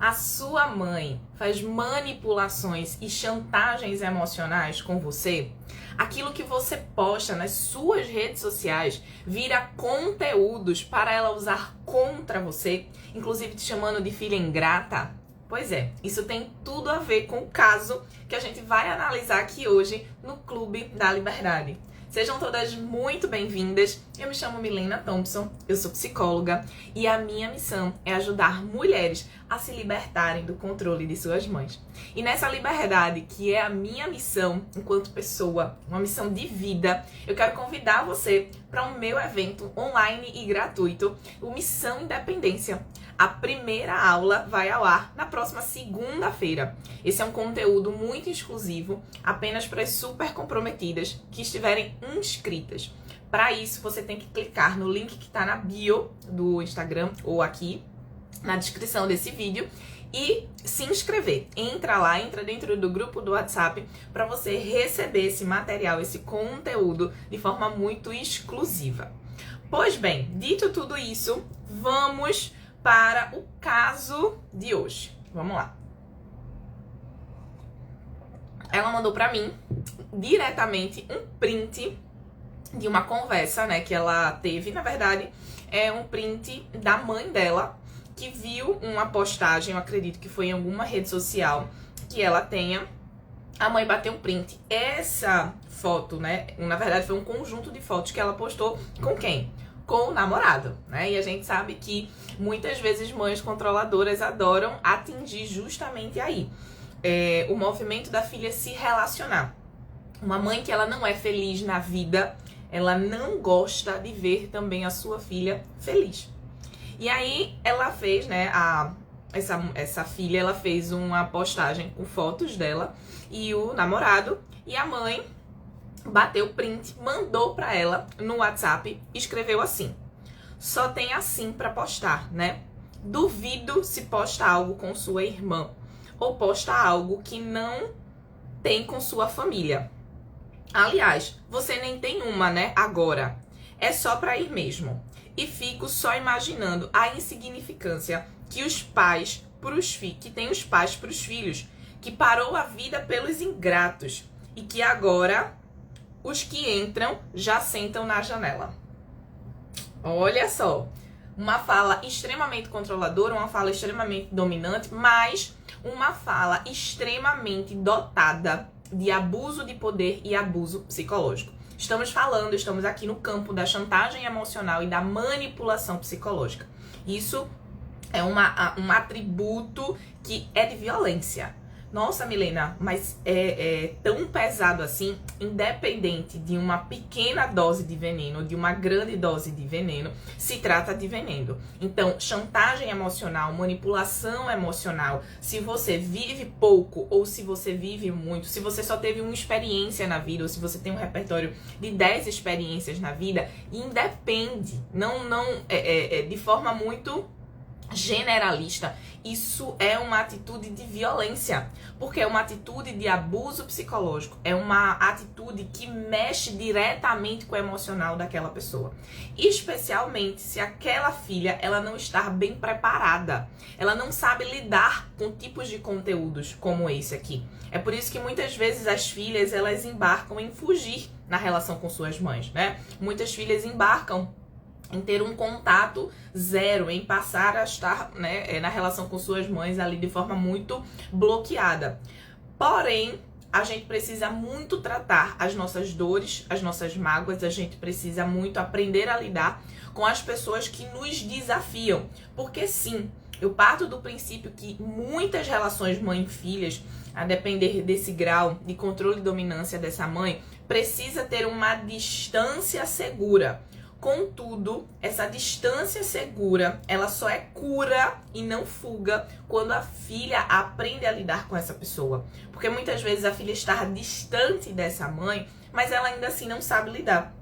A sua mãe faz manipulações e chantagens emocionais com você? Aquilo que você posta nas suas redes sociais vira conteúdos para ela usar contra você, inclusive te chamando de filha ingrata? Pois é, isso tem tudo a ver com o caso que a gente vai analisar aqui hoje no Clube da Liberdade. Sejam todas muito bem-vindas. Eu me chamo Milena Thompson, eu sou psicóloga e a minha missão é ajudar mulheres a se libertarem do controle de suas mães. E nessa liberdade, que é a minha missão enquanto pessoa, uma missão de vida, eu quero convidar você para o meu evento online e gratuito, o Missão Independência. A primeira aula vai ao ar na próxima segunda-feira. Esse é um conteúdo muito exclusivo, apenas para as super comprometidas que estiverem inscritas. Para isso, você tem que clicar no link que está na bio do Instagram ou aqui na descrição desse vídeo e se inscrever. Entra lá, entra dentro do grupo do WhatsApp para você receber esse material, esse conteúdo de forma muito exclusiva. Pois bem, dito tudo isso, vamos para o caso de hoje. Vamos lá. Ela mandou para mim diretamente um print de uma conversa, né, que ela teve. Na verdade, é um print da mãe dela, que viu uma postagem, eu acredito que foi em alguma rede social que ela tenha. A mãe bateu um print. Essa foto, né, na verdade foi um conjunto de fotos que ela postou com quem? Com o namorado, né? E a gente sabe que muitas vezes mães controladoras adoram atingir justamente aí o movimento da filha se relacionar. Uma mãe que ela não é feliz na vida, ela não gosta de ver também a sua filha feliz. E aí ela fez, né, essa filha, ela fez uma postagem com fotos dela e o namorado, e a mãe bateu print, mandou pra ela no WhatsApp, escreveu assim: só tem assim pra postar, né? Duvido se posta algo com sua irmã ou posta algo que não tem com sua família. Aliás, você nem tem uma, né? Agora. É só pra ir mesmo. E fico só imaginando a insignificância que os pais que tem os pais pros filhos, que parou a vida pelos ingratos e que agora os que entram já sentam na janela. Olha só, uma fala extremamente controladora, uma fala extremamente dominante, mas uma fala extremamente dotada de abuso de poder e abuso psicológico. Estamos aqui no campo da chantagem emocional e da manipulação psicológica. Isso é um atributo que é de violência. Nossa, Milena, mas é tão pesado assim, independente de uma pequena dose de veneno, de uma grande dose de veneno, se trata de veneno. Então, chantagem emocional, manipulação emocional, se você vive pouco ou se você vive muito, se você só teve uma experiência na vida ou se você tem um repertório de 10 experiências na vida, independe, de forma muito generalista, isso é uma atitude de violência, porque é uma atitude de abuso psicológico, é uma atitude que mexe diretamente com o emocional daquela pessoa, especialmente se aquela filha ela não está bem preparada, ela não sabe lidar com tipos de conteúdos como esse aqui. É por isso que muitas vezes as filhas elas embarcam em fugir na relação com suas mães, né? Muitas filhas embarcam em ter um contato zero, em passar a estar, né, na relação com suas mães ali de forma muito bloqueada. Porém, a gente precisa muito tratar as nossas dores, as nossas mágoas, a gente precisa muito aprender a lidar com as pessoas que nos desafiam. Porque sim, eu parto do princípio que muitas relações mãe-filhas, a depender desse grau de controle e dominância dessa mãe, precisa ter uma distância segura. Contudo, essa distância segura, ela só é cura e não fuga quando a filha aprende a lidar com essa pessoa. Porque muitas vezes a filha está distante dessa mãe, mas ela ainda assim não sabe lidar.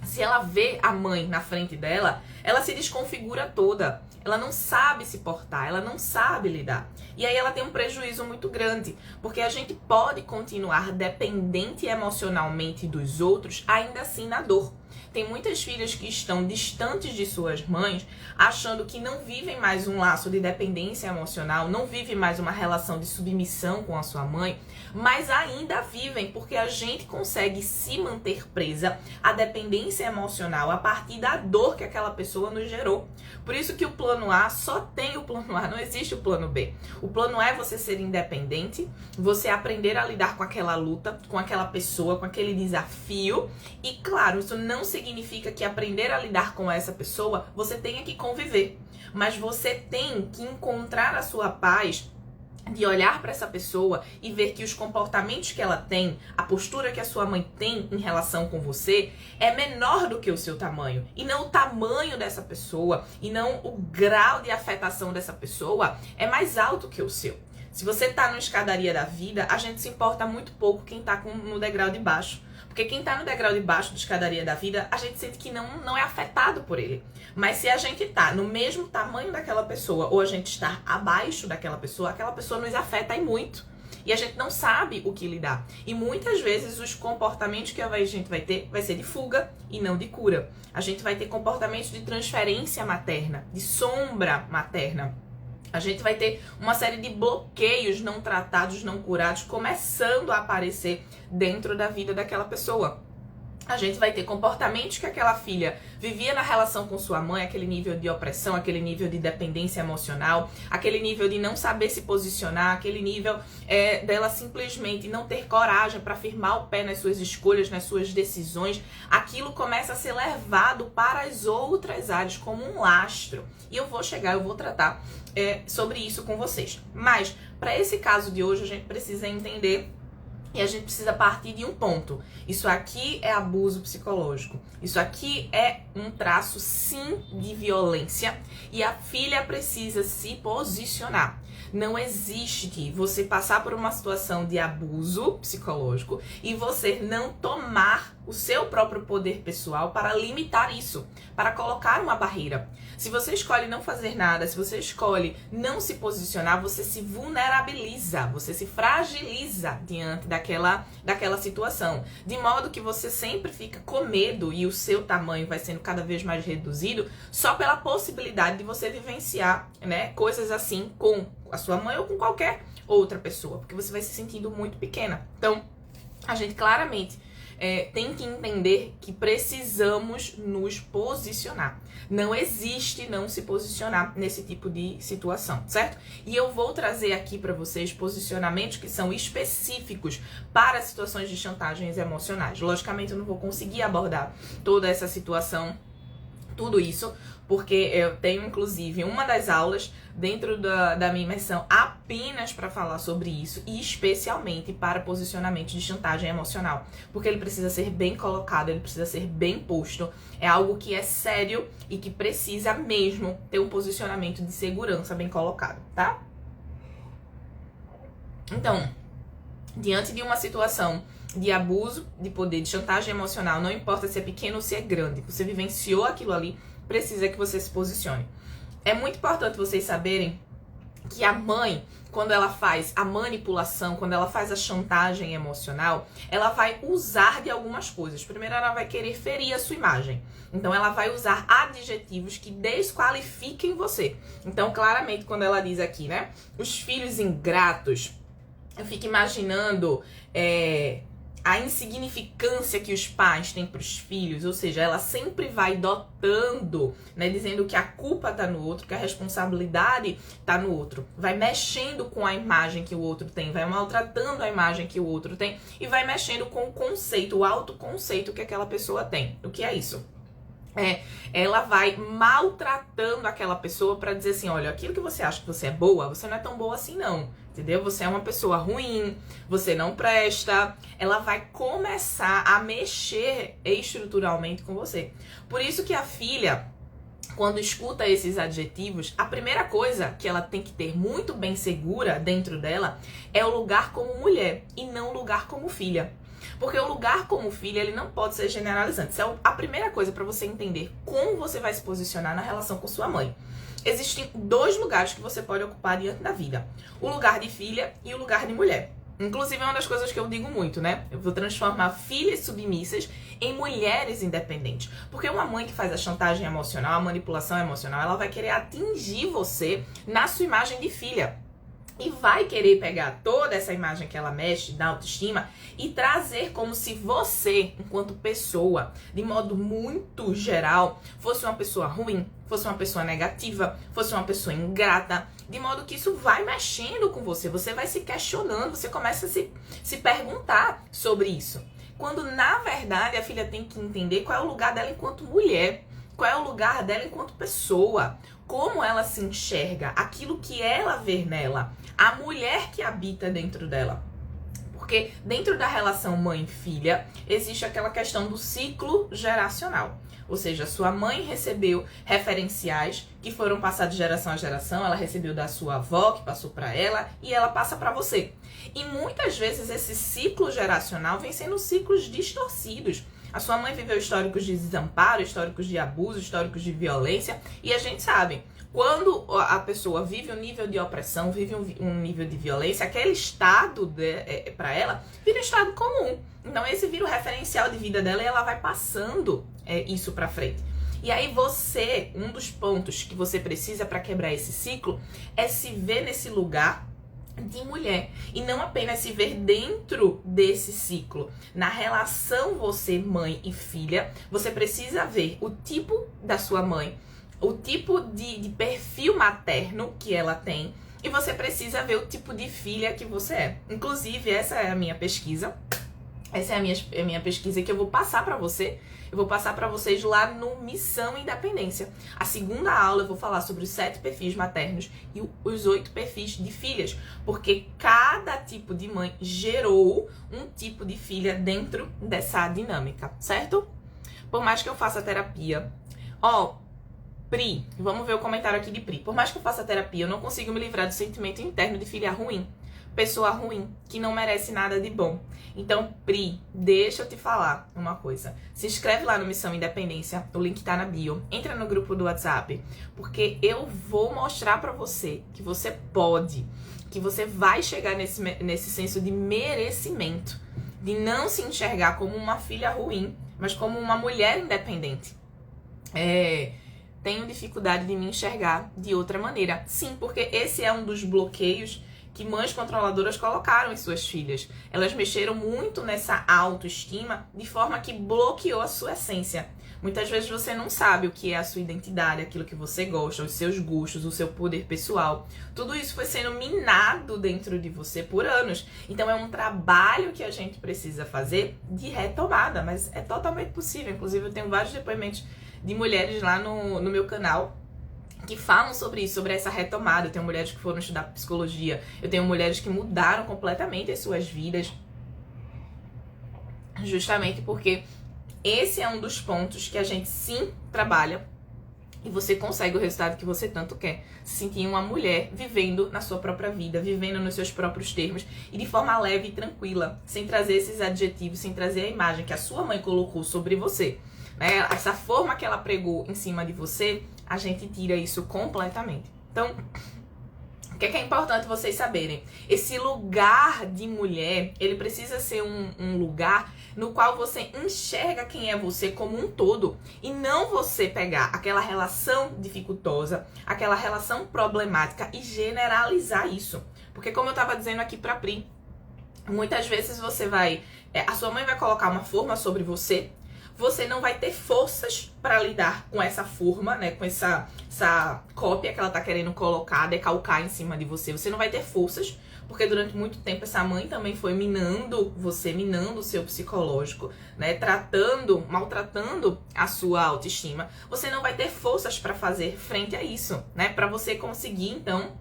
Se ela vê a mãe na frente dela, ela se desconfigura toda. Ela não sabe se portar, ela não sabe lidar. E aí ela tem um prejuízo muito grande, porque a gente pode continuar dependente emocionalmente dos outros, ainda assim na dor. Tem muitas filhas que estão distantes de suas mães, achando que não vivem mais um laço de dependência emocional, não vivem mais uma relação de submissão com a sua mãe, mas ainda vivem porque a gente consegue se manter presa à dependência emocional a partir da dor que aquela pessoa nos gerou. Por isso que o plano A só tem o plano A, não existe o plano B. O plano A é você ser independente, você aprender a lidar com aquela luta, com aquela pessoa, com aquele desafio. E claro, isso não significa que aprender a lidar com essa pessoa você tenha que conviver, mas você tem que encontrar a sua paz de olhar para essa pessoa e ver que os comportamentos que ela tem, a postura que a sua mãe tem em relação com você é menor do que o seu tamanho. E não o tamanho dessa pessoa, e não o grau de afetação dessa pessoa é mais alto que o seu. Se você tá na escadaria da vida, a gente se importa muito pouco quem tá no degrau de baixo. Porque quem tá no degrau de baixo da escadaria da vida, a gente sente que não é afetado por ele. Mas se a gente tá no mesmo tamanho daquela pessoa, ou a gente está abaixo daquela pessoa, aquela pessoa nos afeta e muito. E a gente não sabe o que lidar. E muitas vezes os comportamentos que a gente vai ter vai ser de fuga e não de cura. A gente vai ter comportamentos de transferência materna, de sombra materna. A gente vai ter uma série de bloqueios não tratados, não curados, começando a aparecer dentro da vida daquela pessoa. A gente vai ter comportamentos que aquela filha vivia na relação com sua mãe, aquele nível de opressão, aquele nível de dependência emocional, aquele nível de não saber se posicionar, aquele nível dela simplesmente não ter coragem para firmar o pé nas suas escolhas, nas suas decisões. Aquilo começa a ser levado para as outras áreas como um lastro. E eu vou tratar sobre isso com vocês. Mas, para esse caso de hoje, a gente precisa entender e a gente precisa partir de um ponto. Isso aqui é abuso psicológico. Isso aqui é um traço, sim, de violência. E a filha precisa se posicionar. Não existe você passar por uma situação de abuso psicológico e você não tomar o seu próprio poder pessoal para limitar isso, para colocar uma barreira. Se você escolhe não fazer nada, se você escolhe não se posicionar, você se vulnerabiliza, você se fragiliza diante daquela situação. De modo que você sempre fica com medo e o seu tamanho vai sendo cada vez mais reduzido só pela possibilidade de você vivenciar, né, coisas assim com a sua mãe ou com qualquer outra pessoa, porque você vai se sentindo muito pequena. Então, a gente claramente tem que entender que precisamos nos posicionar. Não existe não se posicionar nesse tipo de situação, certo? E eu vou trazer aqui para vocês posicionamentos que são específicos para situações de chantagens emocionais. Logicamente, eu não vou conseguir abordar toda essa situação, tudo isso, porque eu tenho, inclusive, uma das aulas dentro da minha imersão apenas para falar sobre isso e especialmente para posicionamento de chantagem emocional, porque ele precisa ser bem colocado, ele precisa ser bem posto, é algo que é sério e que precisa mesmo ter um posicionamento de segurança bem colocado, tá? Então, diante de uma situação de abuso de poder, de chantagem emocional, não importa se é pequeno ou se é grande, você vivenciou aquilo ali, precisa que você se posicione. É muito importante vocês saberem que a mãe, quando ela faz a manipulação, quando ela faz a chantagem emocional, ela vai usar de algumas coisas. Primeiro, ela vai querer ferir a sua imagem. Então, ela vai usar adjetivos que desqualifiquem você. Então, claramente, quando ela diz aqui, né? Os filhos ingratos, eu fico imaginando a insignificância que os pais têm para os filhos, ou seja, ela sempre vai dotando, né, dizendo que a culpa tá no outro, que a responsabilidade tá no outro, vai mexendo com a imagem que o outro tem, vai maltratando a imagem que o outro tem e vai mexendo com o conceito, o autoconceito que aquela pessoa tem. O que é isso? Ela vai maltratando aquela pessoa para dizer assim, olha, aquilo que você acha que você é boa, você não é tão boa assim não, entendeu? Você é uma pessoa ruim, você não presta. Ela vai começar a mexer estruturalmente com você. Por isso que a filha, quando escuta esses adjetivos, a primeira coisa que ela tem que ter muito bem segura dentro dela é o lugar como mulher e não o lugar como filha. Porque o lugar como filha, ele não pode ser generalizante. Isso é a primeira coisa para você entender como você vai se posicionar na relação com sua mãe. Existem dois lugares que você pode ocupar diante da vida. O lugar de filha e o lugar de mulher. Inclusive, é uma das coisas que eu digo muito, né? Eu vou transformar filhas submissas em mulheres independentes. Porque uma mãe que faz a chantagem emocional, a manipulação emocional, ela vai querer atingir você na sua imagem de filha. E vai querer pegar toda essa imagem que ela mexe da autoestima e trazer como se você, enquanto pessoa, de modo muito geral, fosse uma pessoa ruim, fosse uma pessoa negativa, fosse uma pessoa ingrata, de modo que isso vai mexendo com você, você vai se questionando, você começa a se perguntar sobre isso. Quando, na verdade, a filha tem que entender qual é o lugar dela enquanto mulher, qual é o lugar dela enquanto pessoa, como ela se enxerga, aquilo que ela vê nela, a mulher que habita dentro dela. Porque dentro da relação mãe-filha, existe aquela questão do ciclo geracional. Ou seja, sua mãe recebeu referenciais que foram passados de geração a geração, ela recebeu da sua avó, que passou para ela, e ela passa para você. E muitas vezes esse ciclo geracional vem sendo ciclos distorcidos. A sua mãe viveu históricos de desamparo, históricos de abuso, históricos de violência, e a gente sabe, quando a pessoa vive um nível de opressão, vive um nível de violência, aquele estado para ela vira um estado comum. Então esse vira o referencial de vida dela e ela vai passando isso para frente. E aí você, um dos pontos que você precisa para quebrar esse ciclo é se ver nesse lugar de mulher e não apenas se ver dentro desse ciclo. Na relação você, mãe e filha, você precisa ver o tipo da sua mãe, o tipo de perfil materno que ela tem e você precisa ver o tipo de filha que você é. Inclusive, essa é a minha pesquisa. Essa é a minha pesquisa que eu vou passar para você. Eu vou passar para vocês lá no Missão Independência. A segunda aula eu vou falar sobre os 7 perfis maternos e os 8 perfis de filhas. Porque cada tipo de mãe gerou um tipo de filha dentro dessa dinâmica, certo? Por mais que eu faça terapia... Pri, vamos ver o comentário aqui de Pri. Por mais que eu faça terapia, eu não consigo me livrar do sentimento interno de filha ruim. Pessoa ruim, que não merece nada de bom. Então, Pri, deixa eu te falar uma coisa. Se inscreve lá no Missão Independência, o link tá na bio. Entra no grupo do WhatsApp, porque eu vou mostrar pra você que você pode, que você vai chegar nesse senso de merecimento, de não se enxergar como uma filha ruim, mas como uma mulher independente. Tenho dificuldade de me enxergar de outra maneira. Sim, porque esse é um dos bloqueios que mães controladoras colocaram em suas filhas. Elas mexeram muito nessa autoestima de forma que bloqueou a sua essência. Muitas vezes você não sabe o que é a sua identidade, aquilo que você gosta, os seus gostos, o seu poder pessoal. Tudo isso foi sendo minado dentro de você por anos. Então é um trabalho que a gente precisa fazer de retomada, mas é totalmente possível. Inclusive eu tenho vários depoimentos de mulheres lá no meu canal que falam sobre isso, sobre essa retomada. Eu tenho mulheres que foram estudar psicologia, eu tenho mulheres que mudaram completamente as suas vidas, justamente porque esse é um dos pontos que a gente sim trabalha e você consegue o resultado que você tanto quer. Se sentir uma mulher vivendo na sua própria vida, vivendo nos seus próprios termos e de forma leve e tranquila, sem trazer esses adjetivos, sem trazer a imagem que a sua mãe colocou sobre você. Essa forma que ela pregou em cima de você, a gente tira isso completamente. Então, o que é importante vocês saberem? Esse lugar de mulher, ele precisa ser um lugar no qual você enxerga quem é você como um todo e não você pegar aquela relação dificultosa, aquela relação problemática e generalizar isso. Porque como eu estava dizendo aqui pra Pri, muitas vezes você vai... a sua mãe vai colocar uma forma sobre você, você não vai ter forças para lidar com essa forma, né? Com essa cópia que ela tá querendo colocar, decalcar em cima de você. Você não vai ter forças, porque durante muito tempo essa mãe também foi minando você, minando o seu psicológico, né? Maltratando a sua autoestima. Você não vai ter forças para fazer frente a isso, né? Para você conseguir, então,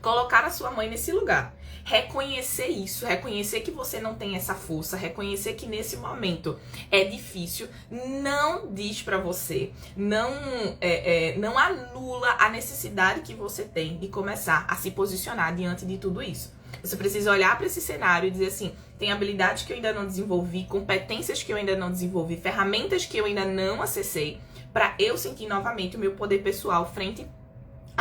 colocar a sua mãe nesse lugar. Reconhecer isso, reconhecer que você não tem essa força, reconhecer que nesse momento é difícil, não diz pra você, não anula a necessidade que você tem de começar a se posicionar diante de tudo isso. Você precisa olhar para esse cenário e dizer assim, tem habilidades que eu ainda não desenvolvi, competências que eu ainda não desenvolvi, ferramentas que eu ainda não acessei, para eu sentir novamente o meu poder pessoal frente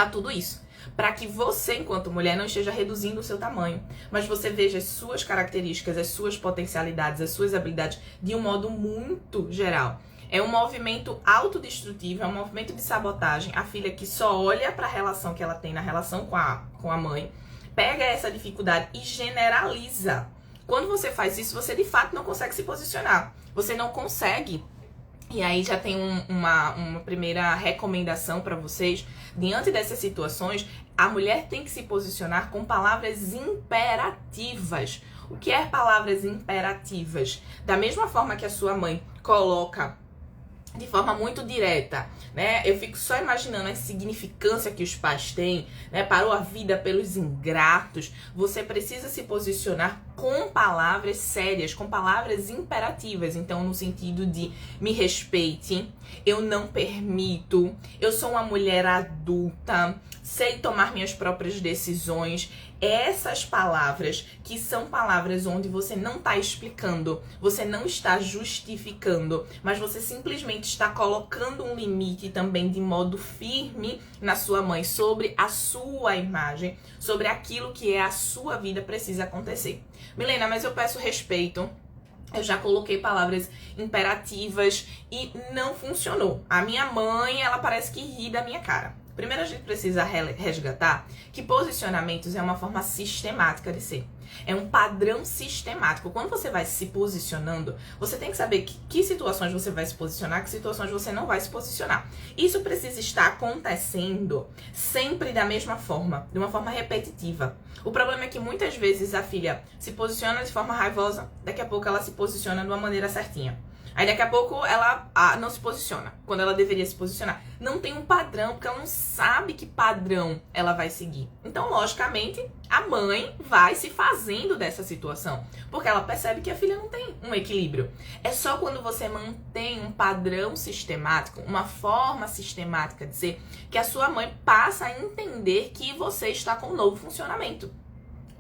a tudo isso. Para que você, enquanto mulher, não esteja reduzindo o seu tamanho, mas você veja as suas características, as suas potencialidades, as suas habilidades de um modo muito geral. É um movimento autodestrutivo, é um movimento de sabotagem. A filha que só olha para a relação que ela tem na relação com a mãe, pega essa dificuldade e generaliza. Quando você faz isso, você de fato não consegue se posicionar. Você não consegue. E aí já tem uma primeira recomendação para vocês. Diante dessas situações, a mulher tem que se posicionar com palavras imperativas. O que é palavras imperativas? Da mesma forma que a sua mãe coloca de forma muito direta, né? Eu fico só imaginando a significância que os pais têm, né? Parou a vida pelos ingratos. Você precisa se posicionar com palavras sérias, com palavras imperativas. Então, no sentido de me respeite, eu não permito, eu sou uma mulher adulta, sei tomar minhas próprias decisões. Essas palavras, que são palavras onde você não está explicando, você não está justificando, mas você simplesmente está colocando um limite também de modo firme na sua mãe sobre a sua imagem, sobre aquilo que é a sua vida precisa acontecer. Milena, mas eu peço respeito. Eu já coloquei palavras imperativas e não funcionou. A minha mãe, ela parece que ri da minha cara. Primeiro a gente precisa resgatar que posicionamentos é uma forma sistemática de ser. É um padrão sistemático. Quando você vai se posicionando, você tem que saber que situações você vai se posicionar, que situações você não vai se posicionar. Isso precisa estar acontecendo sempre da mesma forma, de uma forma repetitiva. O problema é que muitas vezes a filha se posiciona de forma raivosa, daqui a pouco ela se posiciona de uma maneira certinha. Aí daqui a pouco ela não se posiciona, quando ela deveria se posicionar. Não tem um padrão, porque ela não sabe que padrão ela vai seguir. Então, logicamente, a mãe vai se fazendo dessa situação, porque ela percebe que a filha não tem um equilíbrio. É só quando você mantém um padrão sistemático, uma forma sistemática de ser, que a sua mãe passa a entender que você está com um novo funcionamento.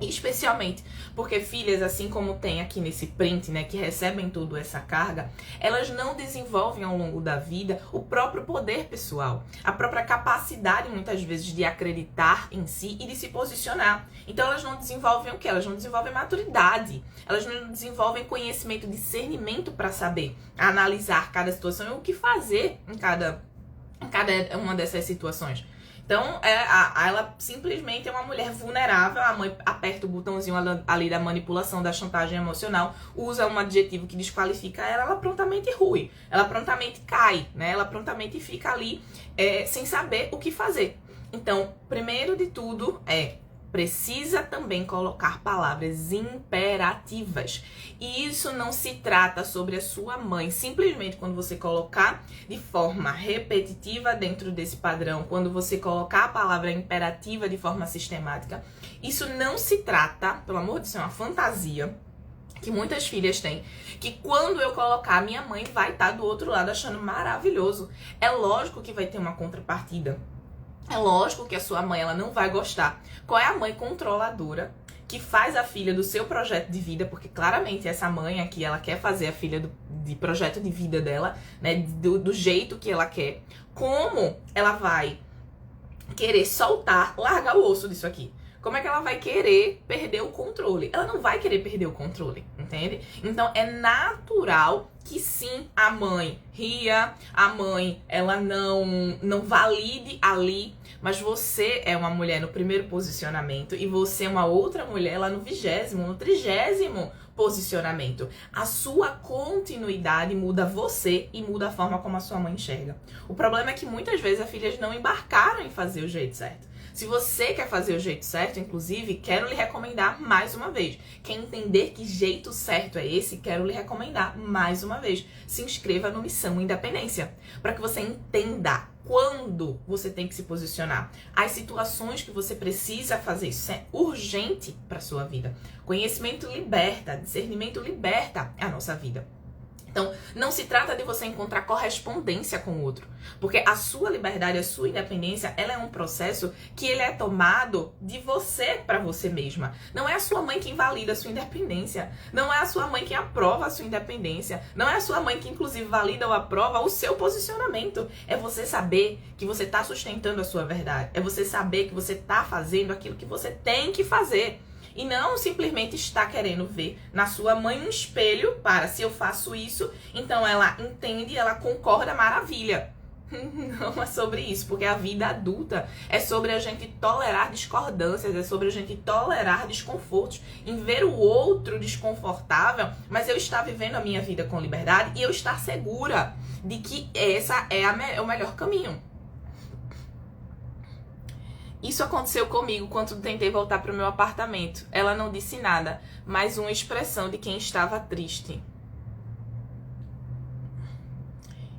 Especialmente porque filhas, assim como tem aqui nesse print, né, que recebem toda essa carga, elas não desenvolvem ao longo da vida o próprio poder pessoal, a própria capacidade, muitas vezes, de acreditar em si e de se posicionar. Então elas não desenvolvem o quê? Elas não desenvolvem maturidade, elas não desenvolvem conhecimento, discernimento para saber analisar cada situação e o que fazer em cada uma dessas situações. Então, ela simplesmente é uma mulher vulnerável. A mãe aperta o botãozinho ali da manipulação, da chantagem emocional, usa um adjetivo que desqualifica ela prontamente rui, ela prontamente cai, né? Ela prontamente fica ali sem saber o que fazer. Então, primeiro de tudo precisa também colocar palavras imperativas. E isso não se trata sobre a sua mãe. Simplesmente quando você colocar de forma repetitiva dentro desse padrão, quando você colocar a palavra imperativa de forma sistemática, isso não se trata, pelo amor de Deus, é uma fantasia que muitas filhas têm, que quando eu colocar, minha mãe vai estar do outro lado achando maravilhoso. É lógico que vai ter uma contrapartida. É lógico que a sua mãe ela não vai gostar. Qual é a mãe controladora que faz a filha do seu projeto de vida? Porque claramente essa mãe aqui, ela quer fazer a filha de projeto de vida dela, né? Do jeito que ela quer. Como ela vai querer soltar, largar o osso disso aqui? Como é que ela vai querer perder o controle? Ela não vai querer perder o controle, entende? Então é natural que sim, a mãe ria, a mãe ela não valide ali, mas você é uma mulher no primeiro posicionamento e você é uma outra mulher lá no 20º, no 30º posicionamento. A sua continuidade muda você e muda a forma como a sua mãe enxerga. O problema é que muitas vezes as filhas não embarcaram em fazer o jeito certo. Se você quer fazer o jeito certo, inclusive, quero lhe recomendar mais uma vez. Quer entender que jeito certo é esse? Quero lhe recomendar mais uma vez. Se inscreva no Missão Independência, para que você entenda quando você tem que se posicionar. As situações que você precisa fazer, isso é urgente para sua vida. Conhecimento liberta, discernimento liberta a nossa vida. Então, não se trata de você encontrar correspondência com o outro. Porque a sua liberdade, a sua independência, ela é um processo que ele é tomado de você para você mesma. Não é a sua mãe que invalida a sua independência. Não é a sua mãe que aprova a sua independência. Não é a sua mãe que, inclusive, valida ou aprova o seu posicionamento. É você saber que você está sustentando a sua verdade. É você saber que você está fazendo aquilo que você tem que fazer. E não simplesmente está querendo ver na sua mãe um espelho para, se eu faço isso, então ela entende, ela concorda, maravilha. Não é sobre isso, porque a vida adulta é sobre a gente tolerar discordâncias, é sobre a gente tolerar desconfortos, em ver o outro desconfortável, mas eu estar vivendo a minha vida com liberdade e eu estar segura de que essa é o melhor caminho. Isso aconteceu comigo quando tentei voltar para o meu apartamento. Ela não disse nada, mas uma expressão de quem estava triste.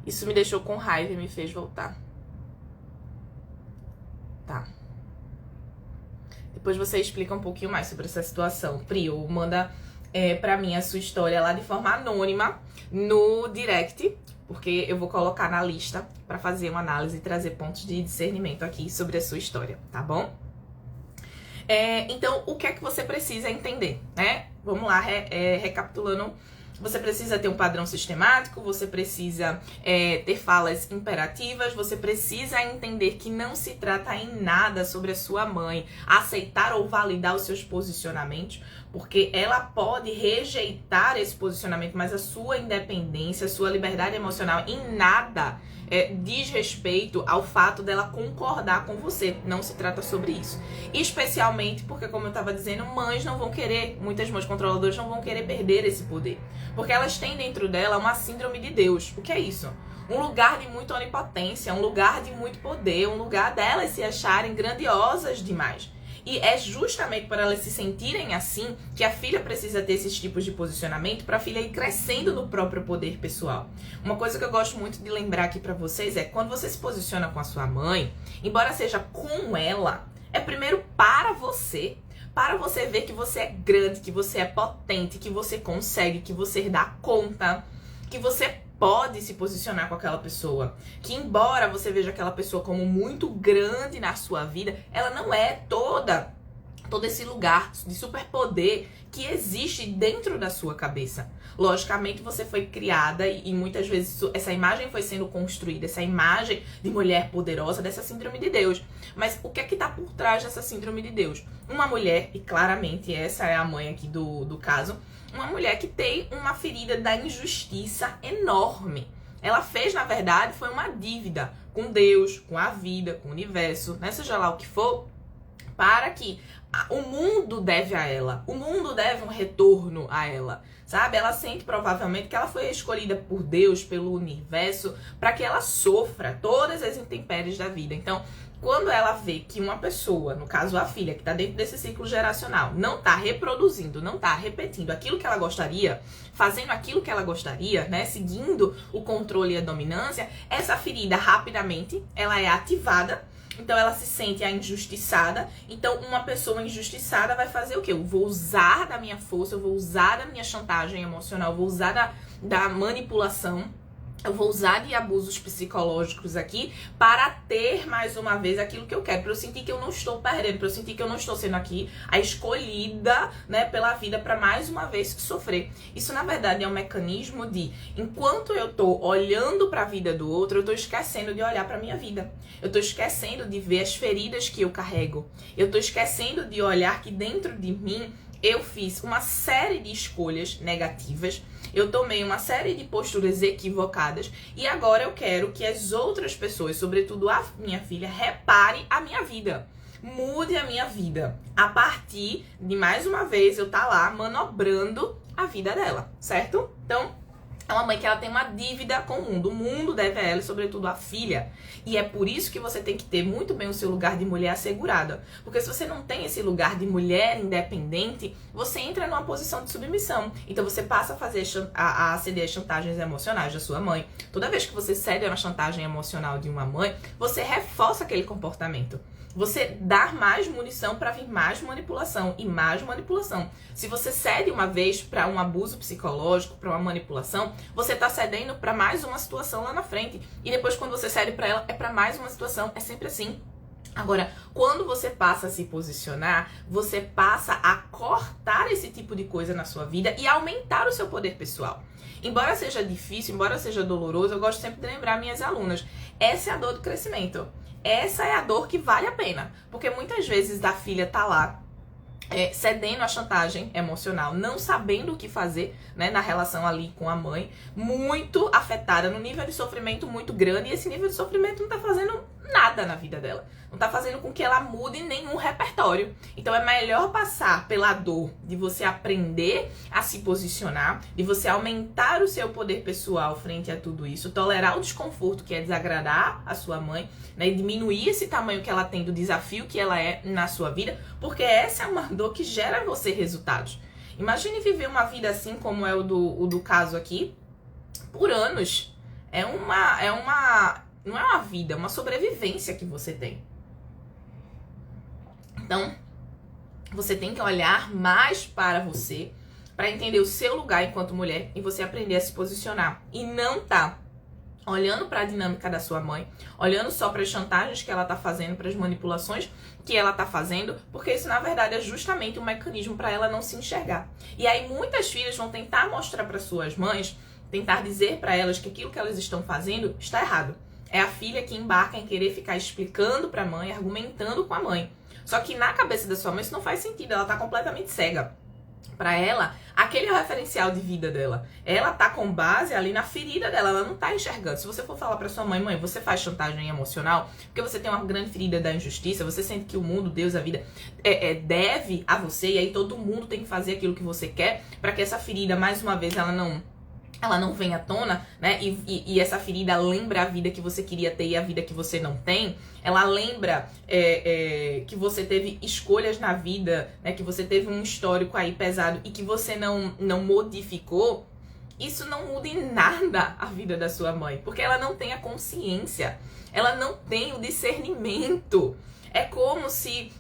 Isso me deixou com raiva e me fez voltar. Tá. Depois você explica um pouquinho mais sobre essa situação. Pri, ou manda pra mim a sua história lá de forma anônima no direct, porque eu vou colocar na lista para fazer uma análise e trazer pontos de discernimento aqui sobre a sua história, tá bom? Então, o que é que você precisa entender, né? Vamos lá, recapitulando. Você precisa ter um padrão sistemático, você precisa ter falas imperativas, você precisa entender que não se trata em nada sobre a sua mãe aceitar ou validar os seus posicionamentos, porque ela pode rejeitar esse posicionamento, mas a sua independência, a sua liberdade emocional em nada diz respeito ao fato dela concordar com você. Não se trata sobre isso. Especialmente porque, como eu estava dizendo, mães não vão querer, muitas mães controladoras não vão querer perder esse poder. Porque elas têm dentro dela uma síndrome de Deus. O que é isso? Um lugar de muita onipotência, um lugar de muito poder, um lugar delas se acharem grandiosas demais. E é justamente para elas se sentirem assim que a filha precisa ter esses tipos de posicionamento para a filha ir crescendo no próprio poder pessoal. Uma coisa que eu gosto muito de lembrar aqui para vocês é que quando você se posiciona com a sua mãe, embora seja com ela, é primeiro para você ver que você é grande, que você é potente, que você consegue, que você dá conta, que você pode se posicionar com aquela pessoa, que embora você veja aquela pessoa como muito grande na sua vida, ela não é todo esse lugar de superpoder que existe dentro da sua cabeça. Logicamente você foi criada e muitas vezes essa imagem foi sendo construída, essa imagem de mulher poderosa, dessa síndrome de Deus. Mas o que é que tá por trás dessa síndrome de Deus? Uma mulher, e claramente essa é a mãe aqui do caso, uma mulher que tem uma ferida da injustiça enorme. Ela fez, na verdade, foi uma dívida com Deus, com a vida, com o universo, né? Seja lá o que for, para que o mundo deve a ela, o mundo deve um retorno a ela, sabe? Ela sente provavelmente que ela foi escolhida por Deus, pelo universo, para que ela sofra todas as intempéries da vida. Então, quando ela vê que uma pessoa, no caso a filha, que está dentro desse ciclo geracional, não está reproduzindo, não está repetindo aquilo que ela gostaria, fazendo aquilo que ela gostaria, né, seguindo o controle e a dominância, essa ferida rapidamente, ela é ativada. Então ela se sente injustiçada. Então uma pessoa injustiçada vai fazer o quê? Eu vou usar da minha força, eu vou usar da minha chantagem emocional, eu vou usar da manipulação, eu vou usar de abusos psicológicos aqui para ter mais uma vez aquilo que eu quero, para eu sentir que eu não estou perdendo, para eu sentir que eu não estou sendo aqui a escolhida, né, pela vida para mais uma vez sofrer. Isso na verdade é um mecanismo de, enquanto eu estou olhando para a vida do outro, eu estou esquecendo de olhar para minha vida. Eu estou esquecendo de ver as feridas que eu carrego. Eu estou esquecendo de olhar que dentro de mim eu fiz uma série de escolhas negativas. Eu tomei uma série de posturas equivocadas e agora eu quero que as outras pessoas, sobretudo a minha filha, repare a minha vida. Mude a minha vida. A partir de, mais uma vez, eu estar lá manobrando a vida dela, certo? Então, é uma mãe que ela tem uma dívida com o mundo deve a ela e sobretudo a filha. E é por isso que você tem que ter muito bem o seu lugar de mulher assegurado. Porque se você não tem esse lugar de mulher independente, você entra numa posição de submissão. Então você passa a ceder às chantagens emocionais da sua mãe. Toda vez que você cede a uma chantagem emocional de uma mãe, você reforça aquele comportamento. você dar mais munição para vir mais manipulação e mais manipulação. Se você cede uma vez para um abuso psicológico, para uma manipulação, você tá cedendo para mais uma situação lá na frente. E depois quando você cede para ela, é para mais uma situação. É sempre assim. Agora, quando você passa a se posicionar, você passa a cortar esse tipo de coisa na sua vida e aumentar o seu poder pessoal. Embora seja difícil, embora seja doloroso, eu gosto sempre de lembrar minhas alunas, essa é a dor do crescimento. Essa é a dor que vale a pena. Porque muitas vezes a filha tá lá, cedendo à chantagem emocional, não sabendo o que fazer, né, na relação ali com a mãe, muito afetada, no nível de sofrimento muito grande, e esse nível de sofrimento não tá fazendo nada na vida dela. Não tá fazendo com que ela mude nenhum repertório. Então é melhor passar pela dor de você aprender a se posicionar, de você aumentar o seu poder pessoal frente a tudo isso, tolerar o desconforto que é desagradar a sua mãe, né, e diminuir esse tamanho que ela tem do desafio que ela é na sua vida, porque essa é uma dor que gera em você resultados. Imagine viver uma vida assim como é o do caso aqui, por anos. Não é uma vida, é uma sobrevivência que você tem. Então, você tem que olhar mais para você, para entender o seu lugar enquanto mulher e você aprender a se posicionar. E não tá olhando para a dinâmica da sua mãe, olhando só para as chantagens que ela tá fazendo, para as manipulações que ela tá fazendo, porque isso na verdade é justamente um mecanismo para ela não se enxergar. E aí muitas filhas vão tentar mostrar para suas mães, tentar dizer para elas que aquilo que elas estão fazendo está errado. É a filha que embarca em querer ficar explicando para a mãe, argumentando com a mãe. Só que na cabeça da sua mãe isso não faz sentido, ela tá completamente cega. Para ela, aquele é o referencial de vida dela. Ela tá com base ali na ferida dela, ela não tá enxergando. Se você for falar para sua mãe, você faz chantagem emocional porque você tem uma grande ferida da injustiça, você sente que o mundo, Deus, a vida deve a você, e aí todo mundo tem que fazer aquilo que você quer para que essa ferida, mais uma vez, ela não vem à tona, né? E essa ferida lembra a vida que você queria ter e a vida que você não tem. Ela lembra que você teve escolhas na vida, né? Que você teve um histórico aí pesado e que você não modificou. Isso não muda em nada a vida da sua mãe, porque ela não tem a consciência, ela não tem o discernimento. É como se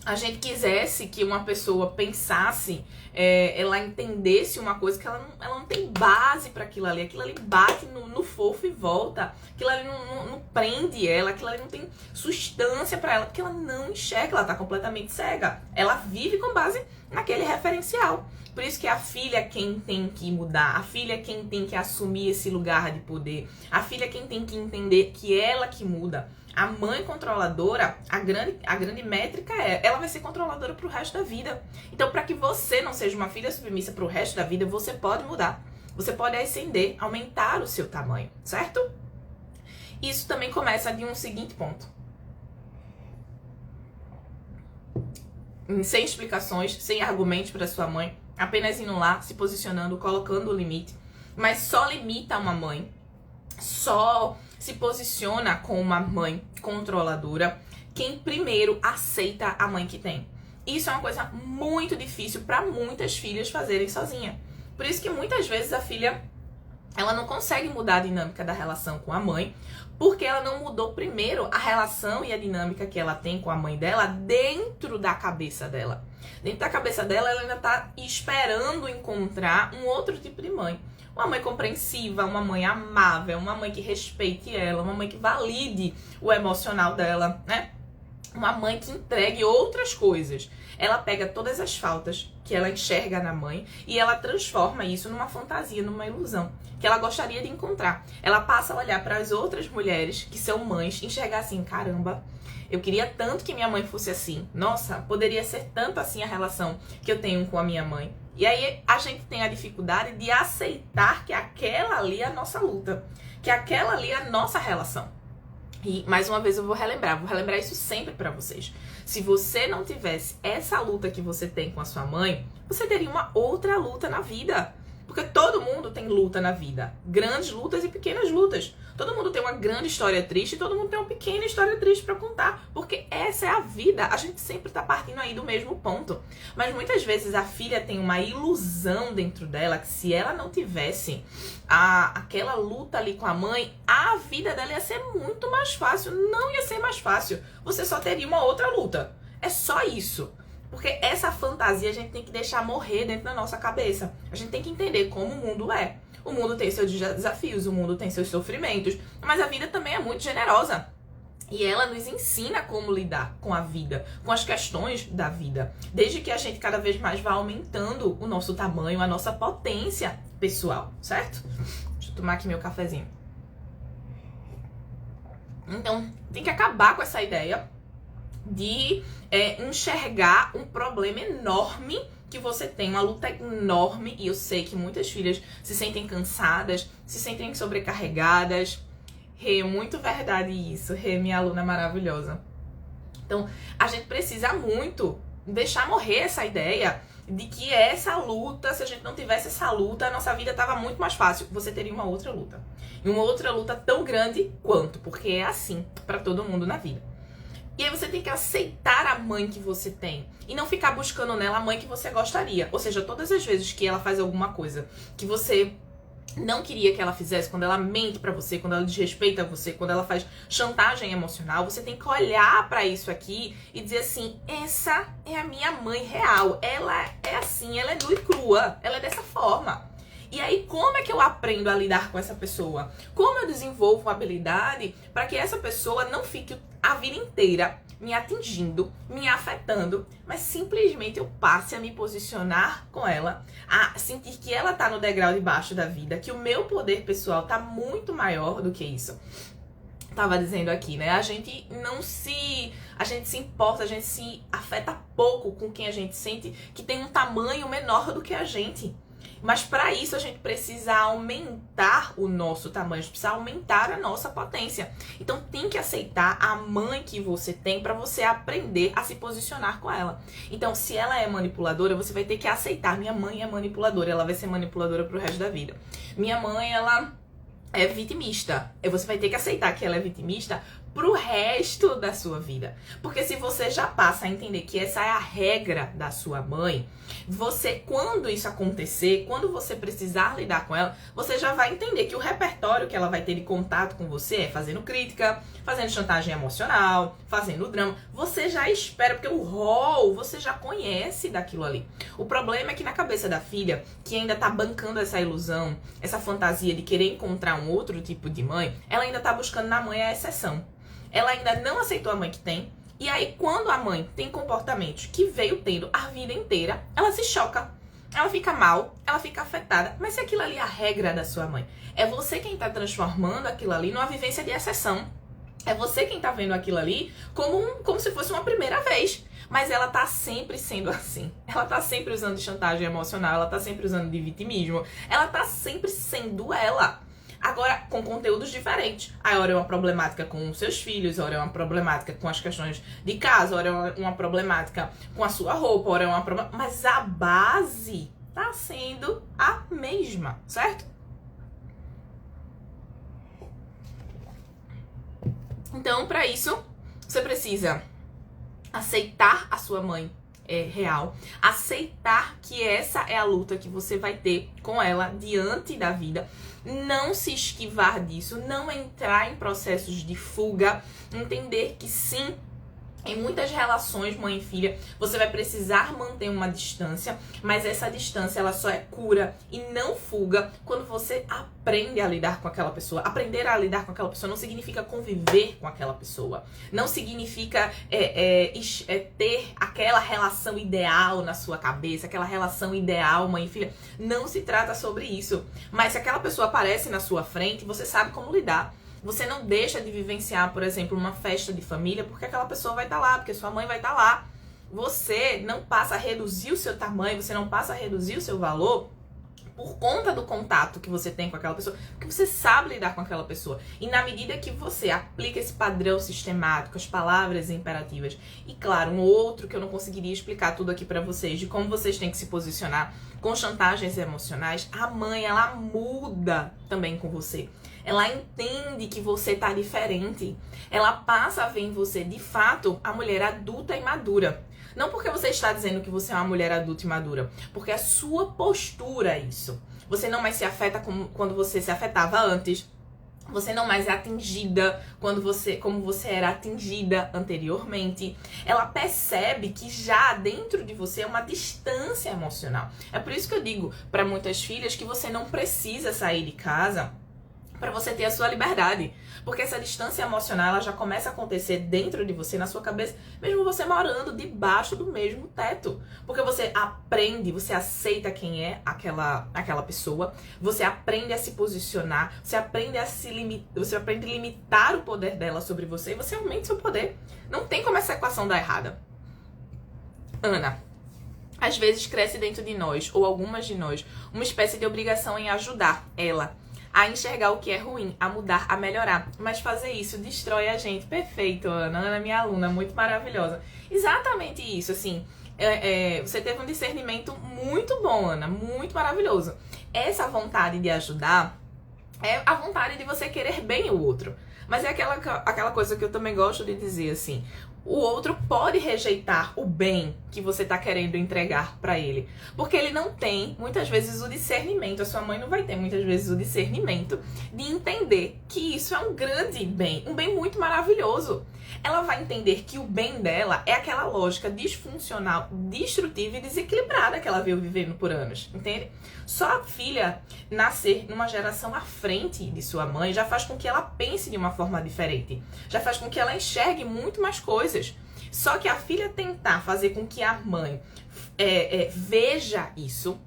a gente quisesse que uma pessoa pensasse, ela entendesse uma coisa que ela não tem base para aquilo ali bate no fofo e volta, aquilo ali não prende ela, aquilo ali não tem substância para ela, porque ela não enxerga, ela tá completamente cega, ela vive com base naquele referencial. Por isso que a filha é quem tem que mudar, a filha é quem tem que assumir esse lugar de poder, a filha é quem tem que entender que ela que muda. A mãe controladora, a grande métrica ela vai ser controladora pro resto da vida. Então, para que você não seja uma filha submissa pro resto da vida, você pode mudar. Você pode ascender, aumentar o seu tamanho, certo? Isso também começa de um seguinte ponto. Sem explicações, sem argumentos para sua mãe, apenas indo lá, se posicionando, colocando o limite. Mas só limita uma mãe, só se posiciona com uma mãe controladora quem primeiro aceita a mãe que tem. Isso é uma coisa muito difícil para muitas filhas fazerem sozinha. Por isso que muitas vezes a filha ela não consegue mudar a dinâmica da relação com a mãe, porque ela não mudou primeiro a relação e a dinâmica que ela tem com a mãe dela dentro da cabeça dela. Dentro da cabeça dela, ela ainda tá esperando encontrar um outro tipo de mãe. Uma mãe compreensiva, uma mãe amável, uma mãe que respeite ela, uma mãe que valide o emocional dela, né? Uma mãe que entregue outras coisas. Ela pega todas as faltas que ela enxerga na mãe e ela transforma isso numa fantasia, numa ilusão que ela gostaria de encontrar. Ela passa a olhar para as outras mulheres que são mães e enxergar assim, caramba, eu queria tanto que minha mãe fosse assim. Nossa, poderia ser tanto assim a relação que eu tenho com a minha mãe. E aí a gente tem a dificuldade de aceitar que aquela ali é a nossa luta, que aquela ali é a nossa relação. E mais uma vez eu vou relembrar isso sempre pra vocês. Se você não tivesse essa luta que você tem com a sua mãe, você teria uma outra luta na vida. Porque todo mundo tem luta na vida. Grandes lutas e pequenas lutas. Todo mundo tem uma grande história triste e todo mundo tem uma pequena história triste pra contar. Porque essa é a vida. A gente sempre tá partindo aí do mesmo ponto. Mas muitas vezes a filha tem uma ilusão dentro dela que se ela não tivesse aquela luta ali com a mãe, a vida dela ia ser muito mais fácil. Não ia ser mais fácil. Você só teria uma outra luta. É só isso. Porque essa fantasia a gente tem que deixar morrer dentro da nossa cabeça. A gente tem que entender como o mundo é. O mundo tem seus desafios, o mundo tem seus sofrimentos, mas a vida também é muito generosa. E ela nos ensina como lidar com a vida, com as questões da vida. Desde que a gente cada vez mais vá aumentando o nosso tamanho, a nossa potência pessoal, certo? Deixa eu tomar aqui meu cafezinho. Então, tem que acabar com essa ideia de enxergar um problema enorme que você tem, uma luta enorme, e eu sei que muitas filhas se sentem cansadas, se sentem sobrecarregadas. Rê, muito verdade isso. Rê, minha aluna maravilhosa. Então, a gente precisa muito deixar morrer essa ideia de que essa luta, se a gente não tivesse essa luta, a nossa vida estava muito mais fácil. Você teria uma outra luta. E uma outra luta tão grande quanto, porque é assim para todo mundo na vida. E aí você tem que aceitar a mãe que você tem. E não ficar buscando nela a mãe que você gostaria. Ou seja, todas as vezes que ela faz alguma coisa que você não queria que ela fizesse, quando ela mente pra você, quando ela desrespeita você, quando ela faz chantagem emocional, você tem que olhar pra isso aqui e dizer assim, essa é a minha mãe real. Ela é assim, ela é nua e crua. Ela é dessa forma. E aí, como é que eu aprendo a lidar com essa pessoa? Como eu desenvolvo uma habilidade para que essa pessoa não fique a vida inteira me atingindo, me afetando, mas simplesmente eu passe a me posicionar com ela, a sentir que ela tá no degrau de baixo da vida, que o meu poder pessoal tá muito maior do que isso. Tava dizendo aqui, né? A gente se importa, a gente se afeta pouco com quem a gente sente que tem um tamanho menor do que a gente. Mas para isso a gente precisa aumentar o nosso tamanho, a gente precisa aumentar a nossa potência. Então tem que aceitar a mãe que você tem para você aprender a se posicionar com ela. Então se ela é manipuladora, você vai ter que aceitar. Minha mãe é manipuladora, ela vai ser manipuladora pro resto da vida. Minha mãe, ela é vitimista. E você vai ter que aceitar que ela é vitimista pro resto da sua vida. Porque se você já passa a entender que essa é a regra da sua mãe, você, quando isso acontecer, quando você precisar lidar com ela, você já vai entender que o repertório que ela vai ter de contato com você é fazendo crítica, fazendo chantagem emocional, fazendo drama. Você já espera, porque o rol você já conhece daquilo ali. O problema é que na cabeça da filha, que ainda tá bancando essa ilusão, essa fantasia de querer encontrar um outro tipo de mãe, ela ainda tá buscando na mãe a exceção. Ela ainda não aceitou a mãe que tem. E aí, quando a mãe tem comportamentos que veio tendo a vida inteira, ela se choca. Ela fica mal, ela fica afetada. Mas se aquilo ali é a regra da sua mãe, é você quem tá transformando aquilo ali numa vivência de exceção. É você quem tá vendo aquilo ali como se fosse uma primeira vez. Mas ela tá sempre sendo assim. Ela tá sempre usando de chantagem emocional, ela tá sempre usando de vitimismo. Ela tá sempre sendo ela. Agora, com conteúdos diferentes. A hora é uma problemática com os seus filhos, a hora é uma problemática com as questões de casa, a hora é uma problemática com a sua roupa, a hora é uma problemática... Mas a base tá sendo a mesma, certo? Então, para isso, você precisa aceitar a sua mãe real, aceitar que essa é a luta que você vai ter com ela diante da vida, não se esquivar disso, não entrar em processos de fuga, entender que sim, em muitas relações mãe e filha, você vai precisar manter uma distância, mas essa distância ela só é cura e não fuga quando você aprende a lidar com aquela pessoa. Aprender a lidar com aquela pessoa não significa conviver com aquela pessoa. Não significa ter aquela relação ideal na sua cabeça, aquela relação ideal mãe e filha. Não se trata sobre isso. Mas se aquela pessoa aparece na sua frente, você sabe como lidar. Você não deixa de vivenciar, por exemplo, uma festa de família porque aquela pessoa vai estar lá, porque sua mãe vai estar lá. Você não passa a reduzir o seu tamanho, você não passa a reduzir o seu valor por conta do contato que você tem com aquela pessoa, porque você sabe lidar com aquela pessoa. E na medida que você aplica esse padrão sistemático, as palavras imperativas, e claro, um outro que eu não conseguiria explicar tudo aqui pra vocês, de como vocês têm que se posicionar com chantagens emocionais, a mãe, ela muda também com você. Ela entende que você tá diferente. Ela passa a ver em você, de fato, a mulher adulta e madura. Não porque você está dizendo que você é uma mulher adulta e madura, porque a sua postura é isso. Você não mais se afeta como quando você se afetava antes. Você não mais é atingida como você era atingida anteriormente. Ela percebe que já dentro de você é uma distância emocional. É por isso que eu digo para muitas filhas que você não precisa sair de casa para você ter a sua liberdade. Porque essa distância emocional, ela já começa a acontecer dentro de você, na sua cabeça, mesmo você morando debaixo do mesmo teto. Porque você aprende, você aceita quem é aquela pessoa, você aprende a se posicionar, você aprende a você aprende a limitar o poder dela sobre você e você aumenta seu poder. Não tem como essa equação dar errada. Ana, às vezes cresce dentro de nós, ou algumas de nós, uma espécie de obrigação em ajudar ela a enxergar o que é ruim, a mudar, a melhorar. Mas fazer isso destrói a gente. Perfeito, Ana. Ana é minha aluna, muito maravilhosa. Exatamente isso, assim. Você teve um discernimento muito bom, Ana. Muito maravilhoso. Essa vontade de ajudar é a vontade de você querer bem o outro. Mas é aquela coisa que eu também gosto de dizer, assim. O outro pode rejeitar o bem que você está querendo entregar para ele. Porque ele não tem, muitas vezes, o discernimento. A sua mãe não vai ter, muitas vezes, o discernimento de entender que isso é um grande bem. Um bem muito maravilhoso. Ela vai entender que o bem dela é aquela lógica disfuncional, destrutiva e desequilibrada que ela veio vivendo por anos. Entende? Só a filha nascer numa geração à frente de sua mãe já faz com que ela pense de uma forma diferente. Já faz com que ela enxergue muito mais coisas. Só que a filha tentar fazer com que a mãe veja isso,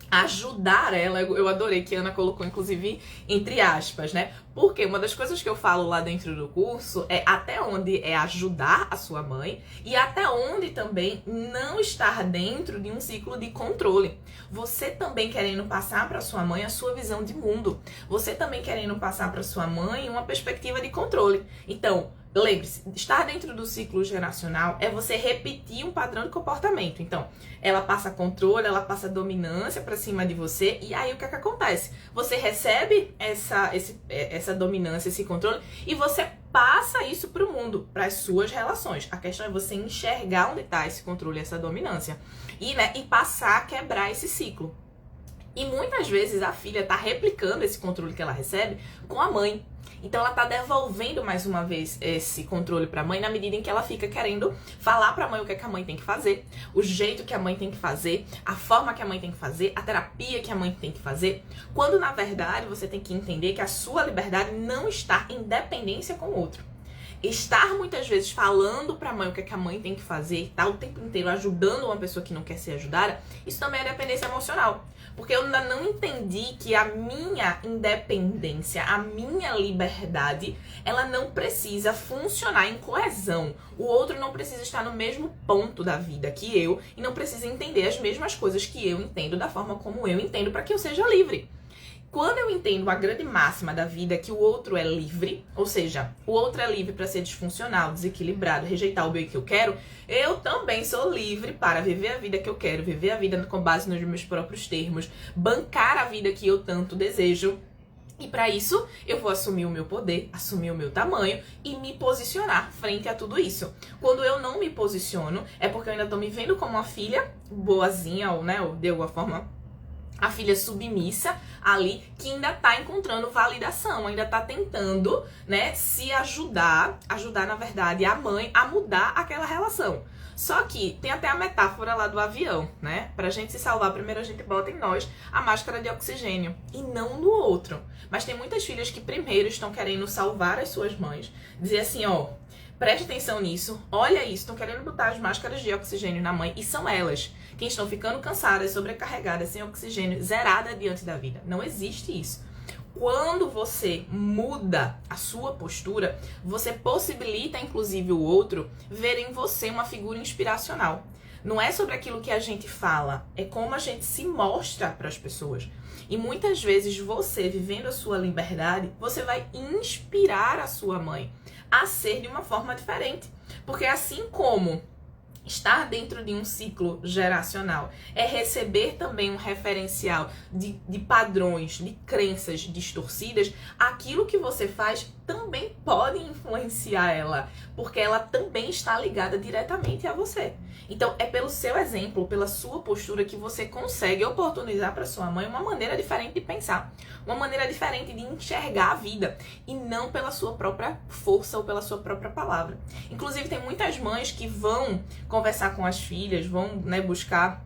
ajudar ela, eu adorei que a Ana colocou, inclusive, entre aspas, né? Porque uma das coisas que eu falo lá dentro do curso é até onde é ajudar a sua mãe e até onde também não estar dentro de um ciclo de controle. Você também querendo passar para sua mãe a sua visão de mundo. Você também querendo passar para sua mãe uma perspectiva de controle. Então, lembre-se, estar dentro do ciclo geracional é você repetir um padrão de comportamento. Então, ela passa controle, ela passa dominância pra cima de você. E aí, o que é que acontece? Você recebe essa dominância, esse controle, e você passa isso pro mundo, pras suas relações. A questão é você enxergar onde tá esse controle, essa dominância. E passar a quebrar esse ciclo. E muitas vezes a filha tá replicando esse controle que ela recebe com a mãe. Então ela tá devolvendo mais uma vez esse controle pra mãe na medida em que ela fica querendo falar pra mãe o que é que a mãe tem que fazer, o jeito que a mãe tem que fazer, a forma que a mãe tem que fazer, a terapia que a mãe tem que fazer, quando na verdade você tem que entender que a sua liberdade não está em dependência com o outro. Estar muitas vezes falando pra mãe o que é que a mãe tem que fazer, tá o tempo inteiro ajudando uma pessoa que não quer ser ajudada, isso também é dependência emocional. Porque eu ainda não entendi que a minha independência, a minha liberdade, ela não precisa funcionar em coesão. O outro não precisa estar no mesmo ponto da vida que eu e não precisa entender as mesmas coisas que eu entendo da forma como eu entendo para que eu seja livre. Quando eu entendo a grande máxima da vida que o outro é livre, ou seja, o outro é livre para ser disfuncional, desequilibrado, rejeitar o bem que eu quero, eu também sou livre para viver a vida que eu quero, viver a vida com base nos meus próprios termos, bancar a vida que eu tanto desejo. E para isso, eu vou assumir o meu poder, assumir o meu tamanho e me posicionar frente a tudo isso. Quando eu não me posiciono, é porque eu ainda tô me vendo como uma filha boazinha, ou de alguma forma a filha submissa ali, que ainda tá encontrando validação, ainda tá tentando, se ajudar, na verdade, a mãe a mudar aquela relação. Só que tem até a metáfora lá do avião, Pra gente se salvar, primeiro a gente bota em nós a máscara de oxigênio e não no outro. Mas tem muitas filhas que primeiro estão querendo salvar as suas mães, dizer assim, preste atenção nisso, olha isso, estão querendo botar as máscaras de oxigênio na mãe e são elas quem estão ficando cansadas, sobrecarregadas, sem oxigênio, zerada diante da vida. Não existe isso. Quando você muda a sua postura, você possibilita, inclusive, o outro ver em você uma figura inspiracional. Não é sobre aquilo que a gente fala, é como a gente se mostra para as pessoas. E muitas vezes você, vivendo a sua liberdade, você vai inspirar a sua mãe a ser de uma forma diferente. Porque assim como estar dentro de um ciclo geracional é receber também um referencial de padrões, de crenças distorcidas, aquilo que você faz também pode influenciar ela, porque ela também está ligada diretamente a você. Então, é pelo seu exemplo, pela sua postura que você consegue oportunizar para sua mãe uma maneira diferente de pensar, uma maneira diferente de enxergar a vida, e não pela sua própria força ou pela sua própria palavra. Inclusive, tem muitas mães que vão conversar com as filhas, vão, buscar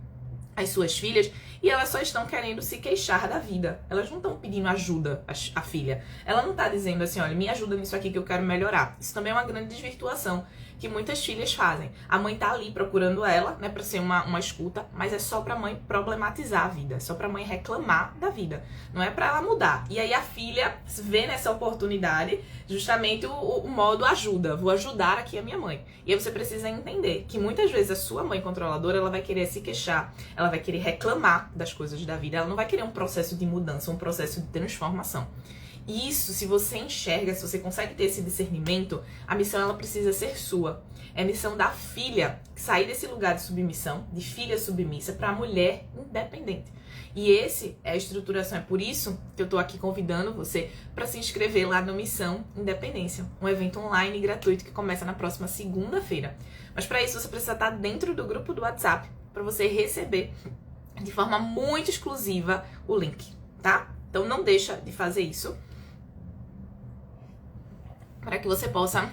as suas filhas, e elas só estão querendo se queixar da vida. Elas não estão pedindo ajuda à filha. Ela não está dizendo assim, olha, me ajuda nisso aqui que eu quero melhorar. Isso também é uma grande desvirtuação que muitas filhas fazem. A mãe tá ali procurando ela, para ser uma escuta, mas é só pra mãe problematizar a vida, é só pra mãe reclamar da vida, não é pra ela mudar. E aí a filha vê nessa oportunidade justamente o modo ajuda, vou ajudar aqui a minha mãe. E aí você precisa entender que muitas vezes a sua mãe controladora, ela vai querer se queixar, ela vai querer reclamar das coisas da vida, ela não vai querer um processo de mudança, um processo de transformação. Isso, se você enxerga, se você consegue ter esse discernimento, a missão ela precisa ser sua. É a missão da filha sair desse lugar de submissão, de filha submissa, para a mulher independente. E esse é a estruturação. É por isso que eu tô aqui convidando você para se inscrever lá no Missão Independência, um evento online gratuito que começa na próxima segunda-feira. Mas para isso você precisa estar dentro do grupo do WhatsApp para você receber de forma muito exclusiva o link, tá? Então não deixa de fazer isso, para que você possa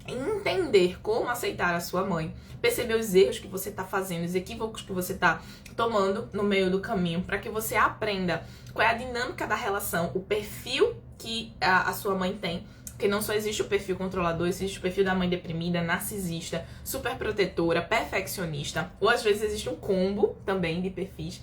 entender como aceitar a sua mãe, perceber os erros que você está fazendo, os equívocos que você está tomando no meio do caminho, para que você aprenda qual é a dinâmica da relação, o perfil que a sua mãe tem, porque não só existe o perfil controlador, existe o perfil da mãe deprimida, narcisista, superprotetora, perfeccionista, ou às vezes existe um combo também de perfis.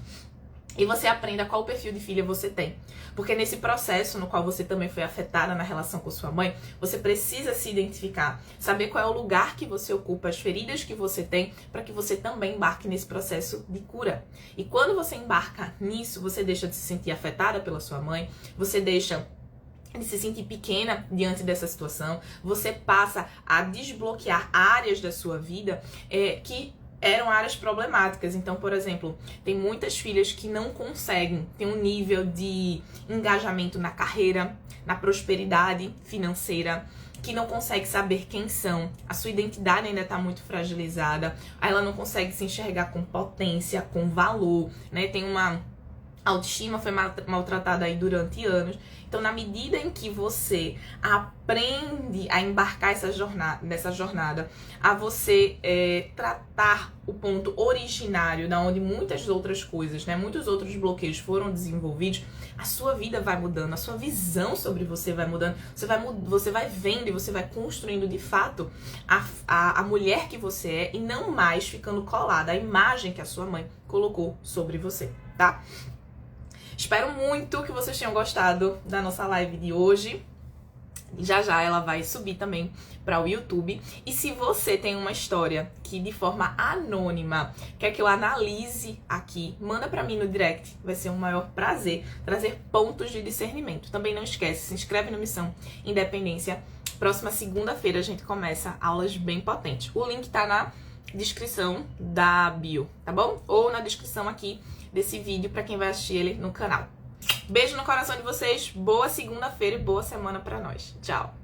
E você aprenda qual perfil de filha você tem. Porque nesse processo no qual você também foi afetada na relação com sua mãe, você precisa se identificar, saber qual é o lugar que você ocupa, as feridas que você tem, para que você também embarque nesse processo de cura. E quando você embarca nisso, você deixa de se sentir afetada pela sua mãe, você deixa de se sentir pequena diante dessa situação, você passa a desbloquear áreas da sua vida que eram áreas problemáticas. Então, por exemplo, tem muitas filhas que não conseguem ter um nível de engajamento na carreira, na prosperidade financeira, que não consegue saber quem são, a sua identidade ainda está muito fragilizada, ela não consegue se enxergar com potência, com valor, tem uma autoestima, foi maltratada aí durante anos. Então, na medida em que você aprende a embarcar nessa jornada, a você tratar o ponto originário, da onde muitas outras coisas, muitos outros bloqueios foram desenvolvidos, a sua vida vai mudando, a sua visão sobre você vai mudando, você vai vendo e você vai construindo de fato a mulher que você é, e não mais ficando colada à imagem que a sua mãe colocou sobre você, tá? Espero muito que vocês tenham gostado da nossa live de hoje. Já já ela vai subir também para o YouTube. E se você tem uma história que de forma anônima quer que eu analise aqui, manda para mim no direct. Vai ser um maior prazer trazer pontos de discernimento. Também não esquece, se inscreve no Missão Independência. Próxima segunda-feira a gente começa aulas bem potentes. O link tá na descrição da bio, tá bom? Ou na descrição aqui desse vídeo para quem vai assistir ele no canal. Beijo no coração de vocês, boa segunda-feira e boa semana para nós. Tchau!